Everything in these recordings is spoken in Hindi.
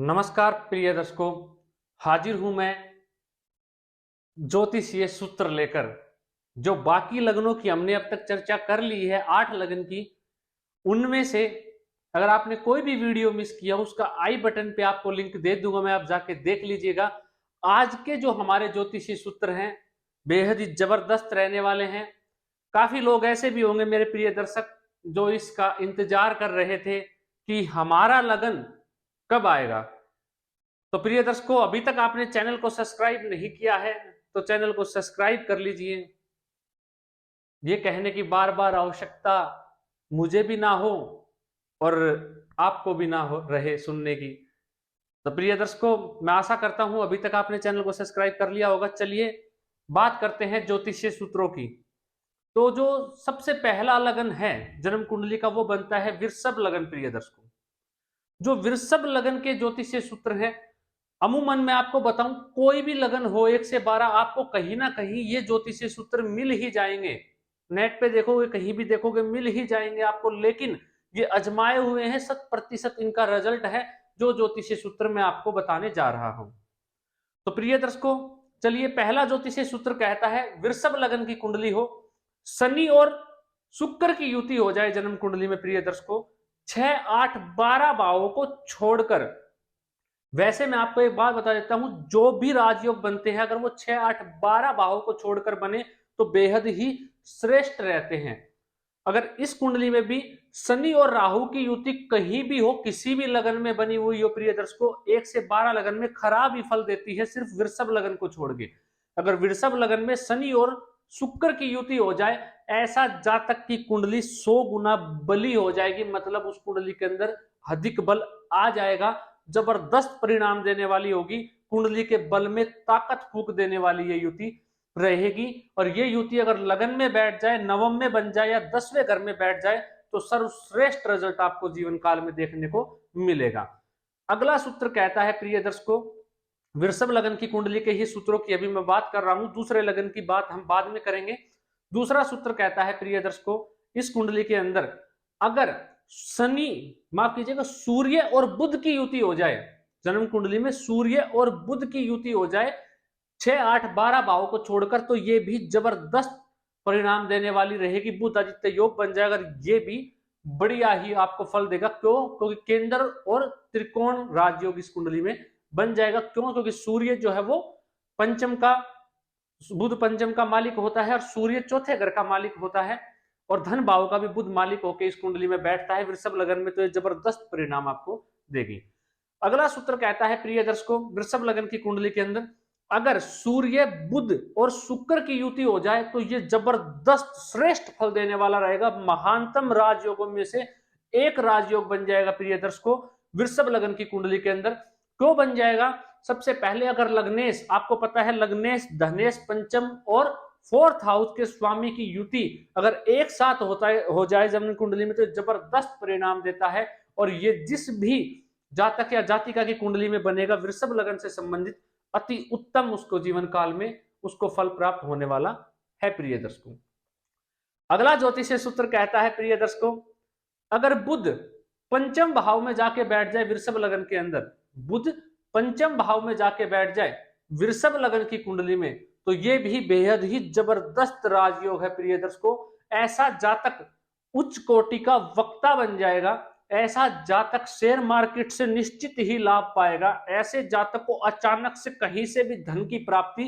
नमस्कार प्रिय दर्शकों, हाजिर हूं मैं ज्योतिषीय सूत्र लेकर। जो बाकी लग्नों की हमने अब तक चर्चा कर ली है, 8 लग्न की, उनमें से अगर आपने कोई भी वीडियो मिस किया, उसका आई बटन पे आपको लिंक दे दूंगा, मैं, आप जाके देख लीजिएगा। आज के जो हमारे ज्योतिषीय सूत्र हैं, बेहद ही जबरदस्त रहने वाले हैं। काफी लोग ऐसे भी होंगे मेरे प्रिय दर्शक, जो इसका इंतजार कर रहे थे कि हमारा लगन कब आएगा। तो प्रिय दर्शकों, अभी तक आपने चैनल को सब्सक्राइब नहीं किया है तो चैनल को सब्सक्राइब कर लीजिए। ये कहने की बार बार आवश्यकता मुझे भी ना हो और आपको भी ना हो रहे सुनने की। तो प्रिय दर्शकों, मैं आशा करता हूं अभी तक आपने चैनल को सब्सक्राइब कर लिया होगा। चलिए बात करते हैं ज्योतिषीय सूत्रों की। तो जो सबसे पहला लगन है जन्म कुंडली का, वो बनता है वृषभ लगन। प्रिय दर्शकों, जो वृषभ लगन के ज्योतिषीय सूत्र हैं, अमूमन मैं आपको बताऊं, कोई भी लगन हो 1 से 12, आपको कहीं ना कहीं ये ज्योतिषीय सूत्र मिल ही जाएंगे। नेट पे देखोगे, कहीं भी देखोगे, मिल ही जाएंगे आपको। लेकिन ये अजमाए हुए हैं, 100% इनका रिजल्ट है जो ज्योतिषीय सूत्र मैं आपको बताने जा रहा हूं। तो प्रिय दर्शकों, चलिए, पहला ज्योतिषीय सूत्र कहता है वृषभ लगन की कुंडली हो, शनि और शुक्र की युति हो जाए जन्म कुंडली में। प्रिय दर्शकों, 6, 8, 12 भावों को छोड़कर, वैसे मैं आपको एक बात बता देता हूं, जो भी राजयोग बनते हैं, अगर वो 6, 8, 12 भावों को छोड़कर बने तो बेहद ही श्रेष्ठ रहते हैं। अगर इस कुंडली में भी शनि और राहु की युति कहीं भी हो, किसी भी लगन में बनी हुई हो, प्रिय दर्शकों, 1 से 12 लगन में खराब ही फल देती है, सिर्फ वृषभ लगन को छोड़ के। अगर वृषभ लगन में शनि और शुक्र की युति हो जाए, ऐसा जातक की कुंडली 100 गुना बली हो जाएगी। मतलब उस कुंडली के अंदर अधिक बल आ जाएगा, जबरदस्त परिणाम देने वाली होगी, कुंडली के बल में ताकत फूंक देने वाली ये युति रहेगी। और ये युति अगर लगन में बैठ जाए, नवम में बन जाए या 10वें घर में बैठ जाए, तो सर्वश्रेष्ठ रिजल्ट आपको जीवन काल में देखने को मिलेगा। अगला सूत्र कहता है, प्रिय दर्शकों, वृषभ लगन की कुंडली के ही सूत्रों की अभी मैं बात कर रहा हूं, दूसरे लगन की बात हम बाद में करेंगे। दूसरा सूत्र कहता है, प्रिय दर्शकों, इस कुंडली के अंदर अगर शनि, माफ कीजिएगा, सूर्य और बुध की युति हो जाए, जन्म कुंडली में सूर्य और बुध की युति हो जाए 6, 8, 12 भावों को छोड़कर, तो ये भी जबरदस्त परिणाम देने वाली रहेगी। बुध आदित्य योग बन जाएगा। ये भी बढ़िया ही आपको फल देगा। क्यों? क्योंकि केंद्र और त्रिकोण राजयोग इस कुंडली में बन जाएगा। क्यों? क्योंकि सूर्य जो है वो पंचम का, बुध पंचम का मालिक होता है और सूर्य चौथे घर का मालिक होता है, और धन भाव का भी बुध मालिक होकर इस कुंडली में बैठता है वृषभ लगन में। तो ये जबरदस्त परिणाम आपको देगी। अगला सूत्र कहता है, प्रिय दर्शकों, वृषभ लगन की कुंडली के अंदर अगर सूर्य, बुध और शुक्र की युति हो जाए, तो ये जबरदस्त श्रेष्ठ फल देने वाला रहेगा। महानतम राजयोगों में से एक राजयोग बन जाएगा प्रिय दर्शकों वृषभ लगन की कुंडली के अंदर। क्यों बन जाएगा? सबसे पहले, अगर लग्नेश, आपको पता है लग्नेश, धनेश, पंचम और 4th हाउस के स्वामी की युति अगर एक साथ हो जाए जन्म कुंडली में, तो जबरदस्त परिणाम देता है। और ये जिस भी जातक या जातिका की कुंडली में बनेगा वृषभ लगन से संबंधित, अति उत्तम उसको जीवन काल में उसको फल प्राप्त होने वाला है। प्रिय दर्शकों, अगला ज्योतिषीय सूत्र कहता है, प्रिय दर्शकों, अगर बुध पंचम भाव में जाके बैठ जाए वृषभ लगन के अंदर, बुध पंचम भाव में जाके बैठ जाए वृषभ लगन की कुंडली में, तो ये भी बेहद ही जबरदस्त राजयोग है। प्रिय दर्शकों, ऐसा जातक उच्च कोटि का वक्ता बन जाएगा। ऐसा जातक शेयर मार्केट से निश्चित ही लाभ पाएगा। ऐसे जातक को अचानक से कहीं से भी धन की प्राप्ति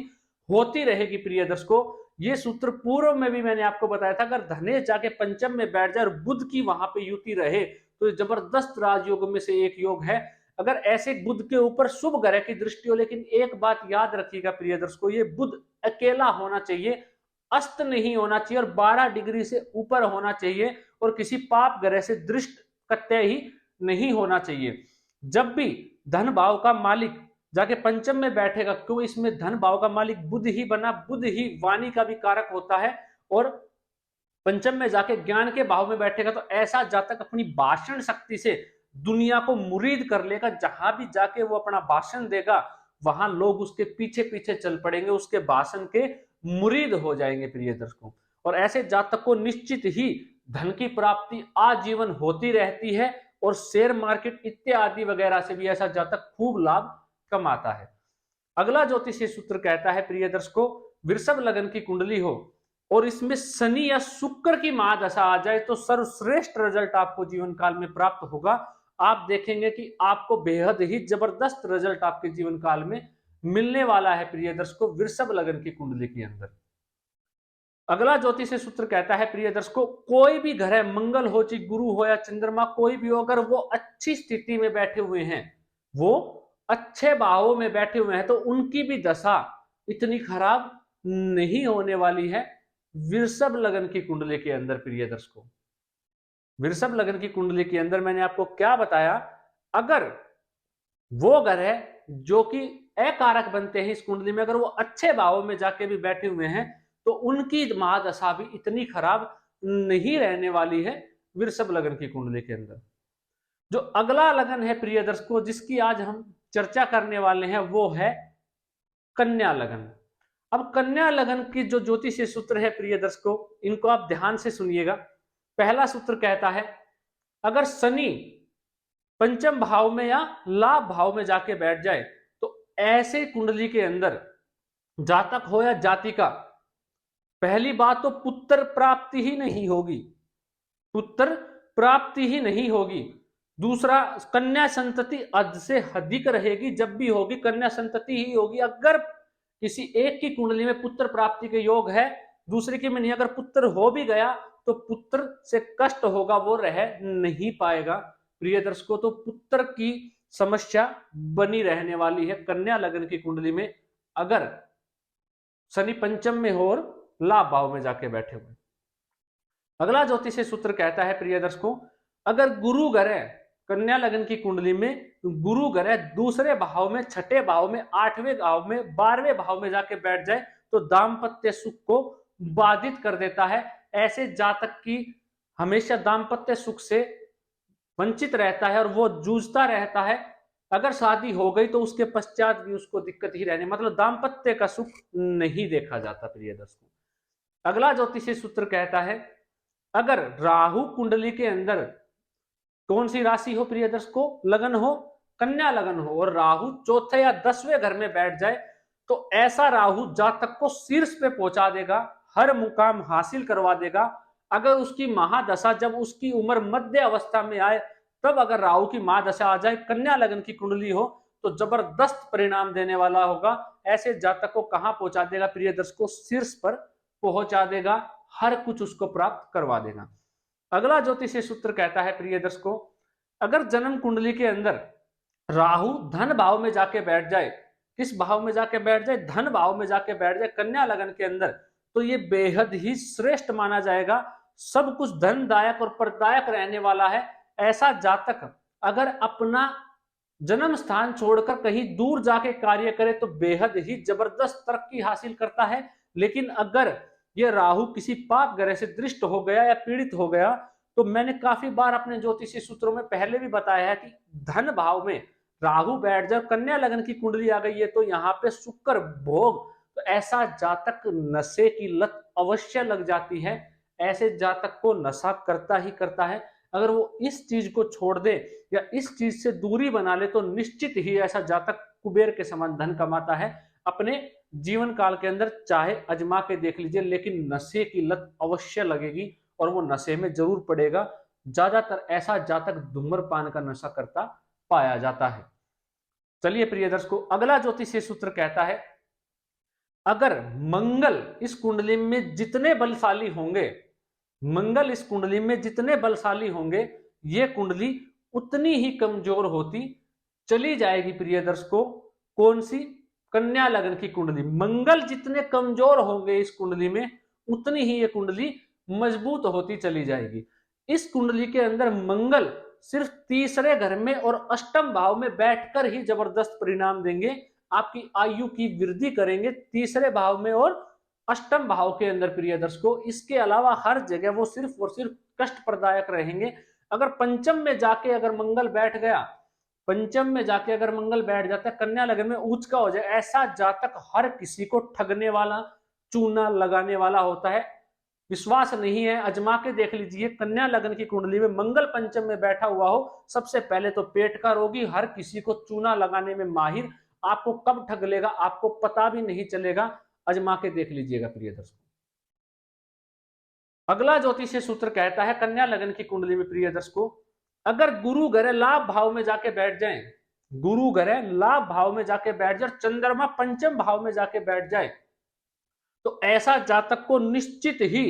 होती रहेगी। प्रिय दर्शकों, ये सूत्र पूर्व में भी मैंने आपको बताया था, अगर धनेश जाके पंचम में बैठ जाए और बुध की वहां पे युति रहे, तो जबरदस्त राजयोग में से एक योग है। अगर ऐसे बुध के ऊपर शुभ ग्रह की दृष्टि हो, लेकिन एक बात याद रखिएगा प्रिय दर्शकों, ये बुध अकेला होना चाहिए, अस्त नहीं होना चाहिए, और 12 डिग्री से ऊपर होना चाहिए, और किसी पाप ग्रह से दृष्ट कत्य ही नहीं होना चाहिए। जब भी धन भाव का मालिक जाके पंचम में बैठेगा, क्यों? इसमें धन भाव का मालिक बुध ही बना, बुध ही वाणी का भी कारक होता है, और पंचम में जाके ज्ञान के भाव में बैठेगा, तो ऐसा जातक अपनी भाषण शक्ति से दुनिया को मुरीद कर लेगा। जहां भी जाके वो अपना भाषण देगा, वहां लोग उसके पीछे पीछे चल पड़ेंगे, उसके भाषण के मुरीद हो जाएंगे। प्रिय दर्शकों, और ऐसे जातक को निश्चित ही धन की प्राप्ति आजीवन होती रहती है, और शेयर मार्केट इत्यादि वगैरह से भी ऐसा जातक खूब लाभ कमाता है। अगला ज्योतिषीय सूत्र कहता है प्रिय दर्शकों, वृषभ लगन की कुंडली हो और इसमें शनि या शुक्र की महादशा आ जाए तो सर्वश्रेष्ठ रिजल्ट आपको जीवन काल में प्राप्त होगा। आप देखेंगे कि आपको बेहद ही जबरदस्त रिजल्ट आपके जीवन काल में मिलने वाला है प्रिय दर्शकों, वृषभ लगन की कुंडली के अंदर। अगला ज्योतिषीय सूत्र कहता है प्रिय दर्शकों, कोई भी ग्रह, मंगल हो चाहे गुरु हो या चंद्रमा, कोई भी हो, अगर वो अच्छी स्थिति में बैठे हुए हैं, वो अच्छे भावों में बैठे हुए हैं, तो उनकी भी दशा इतनी खराब नहीं होने वाली है वृषभ लगन की कुंडली के अंदर। प्रिय दर्शकों, वृषभ लगन की कुंडली के अंदर मैंने आपको क्या बताया, अगर वो ग्रह जो कि अकारक बनते हैं इस कुंडली में, अगर वो अच्छे भावों में जाके भी बैठे हुए हैं, तो उनकी महादशा भी इतनी खराब नहीं रहने वाली है वृषभ लगन की कुंडली के अंदर। जो अगला लगन है प्रिय दर्शकों, जिसकी आज हम चर्चा करने वाले हैं, वो है कन्या लगन। अब कन्या लगन की जो ज्योतिषीय सूत्र है प्रिय दर्शकों, इनको आप ध्यान से सुनिएगा। पहला सूत्र कहता है, अगर शनि पंचम भाव में या लाभ भाव में जाके बैठ जाए, तो ऐसे कुंडली के अंदर जातक हो या जातिका, पहली बात तो पुत्र प्राप्ति ही नहीं होगी, पुत्र प्राप्ति ही नहीं होगी। दूसरा, कन्या संतति अध से अधिक रहेगी, जब भी होगी कन्या संतति ही होगी। अगर किसी एक की कुंडली में पुत्र प्राप्ति के योग है, दूसरे की में नहीं, अगर पुत्र हो भी गया तो पुत्र से कष्ट होगा, वो रह नहीं पाएगा। प्रिय दर्शकों, तो पुत्र की समस्या बनी रहने वाली है कन्या लगन की कुंडली में, अगर शनि पंचम में हो और लाभ भाव में जाके बैठे हुए। अगला ज्योतिषीय सूत्र कहता है प्रिय दर्शकों, अगर गुरु ग्रह कन्या लगन की कुंडली में, गुरु ग्रह दूसरे भाव में, छठे भाव में, आठवें भाव में, 12वें भाव में जाके बैठ जाए, तो दाम्पत्य सुख को बाधित कर देता है। ऐसे जातक की हमेशा दाम्पत्य सुख से वंचित रहता है और वो जूझता रहता है। अगर शादी हो गई तो उसके पश्चात भी उसको दिक्कत ही रहने, मतलब दाम्पत्य का सुख नहीं देखा जाता प्रिय दर्शकों। अगला ज्योतिषीय सूत्र कहता है, अगर राहु कुंडली के अंदर कौन सी राशि हो प्रिय दर्शकों, लगन हो, कन्या लगन हो, और राहु चौथे या 10वें घर में बैठ जाए, तो ऐसा राहु जातक को शीर्ष पे पहुंचा देगा, हर मुकाम हासिल करवा देगा। अगर उसकी महादशा जब उसकी उम्र मध्य अवस्था में आए, तब अगर राहु की महादशा आ जाए, कन्या लगन की कुंडली हो, तो जबरदस्त परिणाम देने वाला होगा। ऐसे जातक को कहां पहुंचा देगा प्रिय दर्शकों, शीर्ष पर पहुंचा देगा, हर कुछ उसको प्राप्त करवा देगा। अगला ज्योतिषीय सूत्र कहता है प्रिय दर्शकों, अगर जन्म कुंडली के अंदर राहु धन भाव में जाके बैठ जाए, किस भाव में जाके बैठ जाए, धन भाव में जाके बैठ जाए कन्या लगन के अंदर, तो ये बेहद ही श्रेष्ठ माना जाएगा, सब कुछ धनदायक और प्रदायक रहने वाला है। ऐसा जातक अगर अपना जन्म स्थान छोड़कर कहीं दूर जाके कार्य करे तो बेहद ही जबरदस्त तरक्की हासिल करता है। लेकिन अगर ये राहु किसी पाप ग्रह से दृष्ट हो गया या पीड़ित हो गया, तो मैंने काफी बार अपने ज्योतिषी सूत्रों में पहले भी बताया है कि धन भाव में राहु बैठ जाए, कन्या लगन की कुंडली आ गई है, तो यहाँ पे शुक्र भोग, तो ऐसा जातक नशे की लत अवश्य लग जाती है। ऐसे जातक को नशा करता ही करता है। अगर वो इस चीज को छोड़ दे या इस चीज से दूरी बना ले, तो निश्चित ही ऐसा जातक कुबेर के समान धन कमाता है अपने जीवन काल के अंदर। चाहे अजमा के देख लीजिए, लेकिन नशे की लत अवश्य लगेगी और वो नशे में जरूर पड़ेगा। ज्यादातर ऐसा जातक धूम्रपान का नशा करता पाया जाता है। चलिए प्रिय दर्शकों, अगला ज्योतिषीय सूत्र कहता है, अगर मंगल इस कुंडली में जितने बलशाली होंगे, मंगल इस कुंडली में जितने बलशाली होंगे, ये कुंडली उतनी ही कमजोर होती चली जाएगी। प्रिय दर्शकों, कौन सी, कन्या लगन की कुंडली। मंगल जितने कमजोर होंगे इस कुंडली में, उतनी ही ये कुंडली मजबूत होती चली जाएगी। इस कुंडली के अंदर मंगल सिर्फ तीसरे घर में और अष्टम भाव में बैठकर ही जबरदस्त परिणाम देंगे, आपकी आयु की वृद्धि करेंगे तीसरे भाव में और अष्टम भाव के अंदर। प्रिय दर्शकों, इसके अलावा हर जगह वो सिर्फ और सिर्फ कष्ट प्रदायक रहेंगे। अगर पंचम में जाके अगर मंगल बैठ गया, पंचम में जाके अगर मंगल बैठ जाता है, कन्या लगन में उच्च का हो जाए, ऐसा जातक हर किसी को ठगने वाला, चूना लगाने वाला होता है। विश्वास नहीं है, अजमा के देख लीजिए। कन्या लगन की कुंडली में मंगल पंचम में बैठा हुआ हो, सबसे पहले तो पेट का रोगी, हर किसी को चूना लगाने में माहिर, आपको कब ठग लेगा आपको पता भी नहीं चलेगा। अजमा के देख लीजिएगा प्रिय दर्शकों। अगला ज्योतिषीय सूत्र कहता है कन्या लगन की कुंडली में प्रिय दर्शकों, अगर गुरु ग्रह लाभ भाव में जाके बैठ जाए, गुरु ग्रह लाभ भाव में जाके बैठ जाए, चंद्रमा पंचम भाव में जाके बैठ जाए, तो ऐसा जातक को निश्चित ही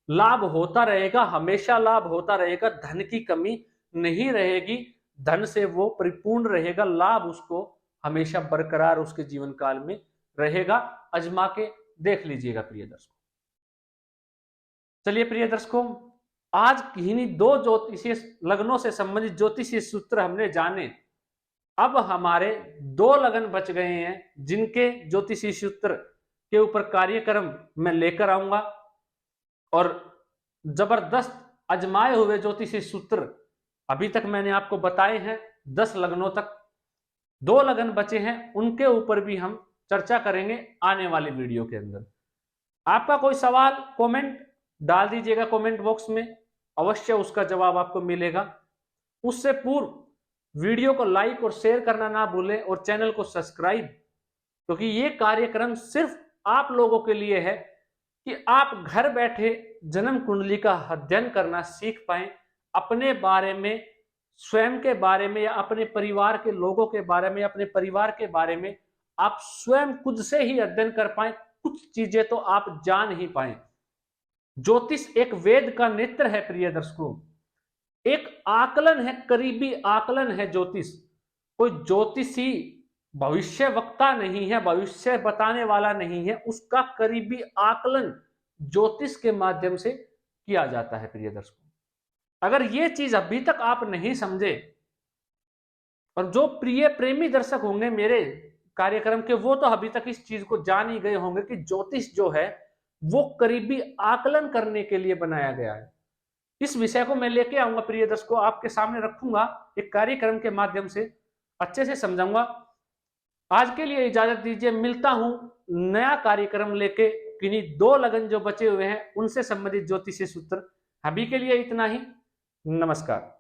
लाभ होता रहेगा, हमेशा लाभ होता रहेगा, धन की कमी नहीं रहेगी, धन से वो परिपूर्ण रहेगा, लाभ उसको हमेशा बरकरार उसके जीवन काल में रहेगा। अजमा के देख लीजिएगा प्रिय दर्शकों। चलिए प्रिय दर्शकों, आज किन्हीं दो ज्योतिषीय लग्नों से संबंधित ज्योतिषीय सूत्र हमने जाने। अब हमारे 2 लगन बच गए हैं जिनके ज्योतिषीय सूत्र के ऊपर कार्यक्रम मैं लेकर आऊंगा, और जबरदस्त अजमाए हुए ज्योतिषीय सूत्र अभी तक मैंने आपको बताए हैं 10 लगनों तक। 2 लगन बचे हैं, उनके ऊपर भी हम चर्चा करेंगे आने वाली वीडियो के अंदर। आपका कोई सवाल कमेंट डाल दीजिएगा कमेंट बॉक्स में, अवश्य उसका जवाब आपको मिलेगा। उससे पूर्व वीडियो को लाइक और शेयर करना ना भूलें, और चैनल को सब्सक्राइब, क्योंकि ये कार्यक्रम सिर्फ आप लोगों के लिए है कि आप घर बैठे जन्म कुंडली का अध्ययन करना सीख पाएं, अपने बारे में, स्वयं के बारे में, या अपने परिवार के लोगों के बारे में, अपने परिवार के बारे में आप स्वयं खुद से ही अध्ययन कर पाएं, कुछ चीजें तो आप जान ही पाएं। ज्योतिष एक वेद का नेत्र है प्रिय दर्शकों, एक आकलन है, करीबी आकलन है ज्योतिष। कोई ज्योतिषी भविष्य वक्ता नहीं है, भविष्य बताने वाला नहीं है, उसका करीबी आकलन ज्योतिष के माध्यम से किया जाता है प्रिय दर्शकों। अगर ये चीज अभी तक आप नहीं समझे, और जो प्रिय प्रेमी दर्शक होंगे मेरे कार्यक्रम के, वो तो अभी तक इस चीज को जान ही गए होंगे कि ज्योतिष जो है वो करीबी आकलन करने के लिए बनाया गया है। इस विषय को मैं लेके आऊंगा प्रिय दर्शकों, आपके सामने रखूंगा एक कार्यक्रम के माध्यम से, अच्छे से समझाऊंगा। आज के लिए इजाजत दीजिए, मिलता हूं नया कार्यक्रम लेके, किन्हीं 2 लगन जो बचे हुए हैं उनसे संबंधित ज्योतिषीय सूत्र। अभी के लिए इतना ही, नमस्कार।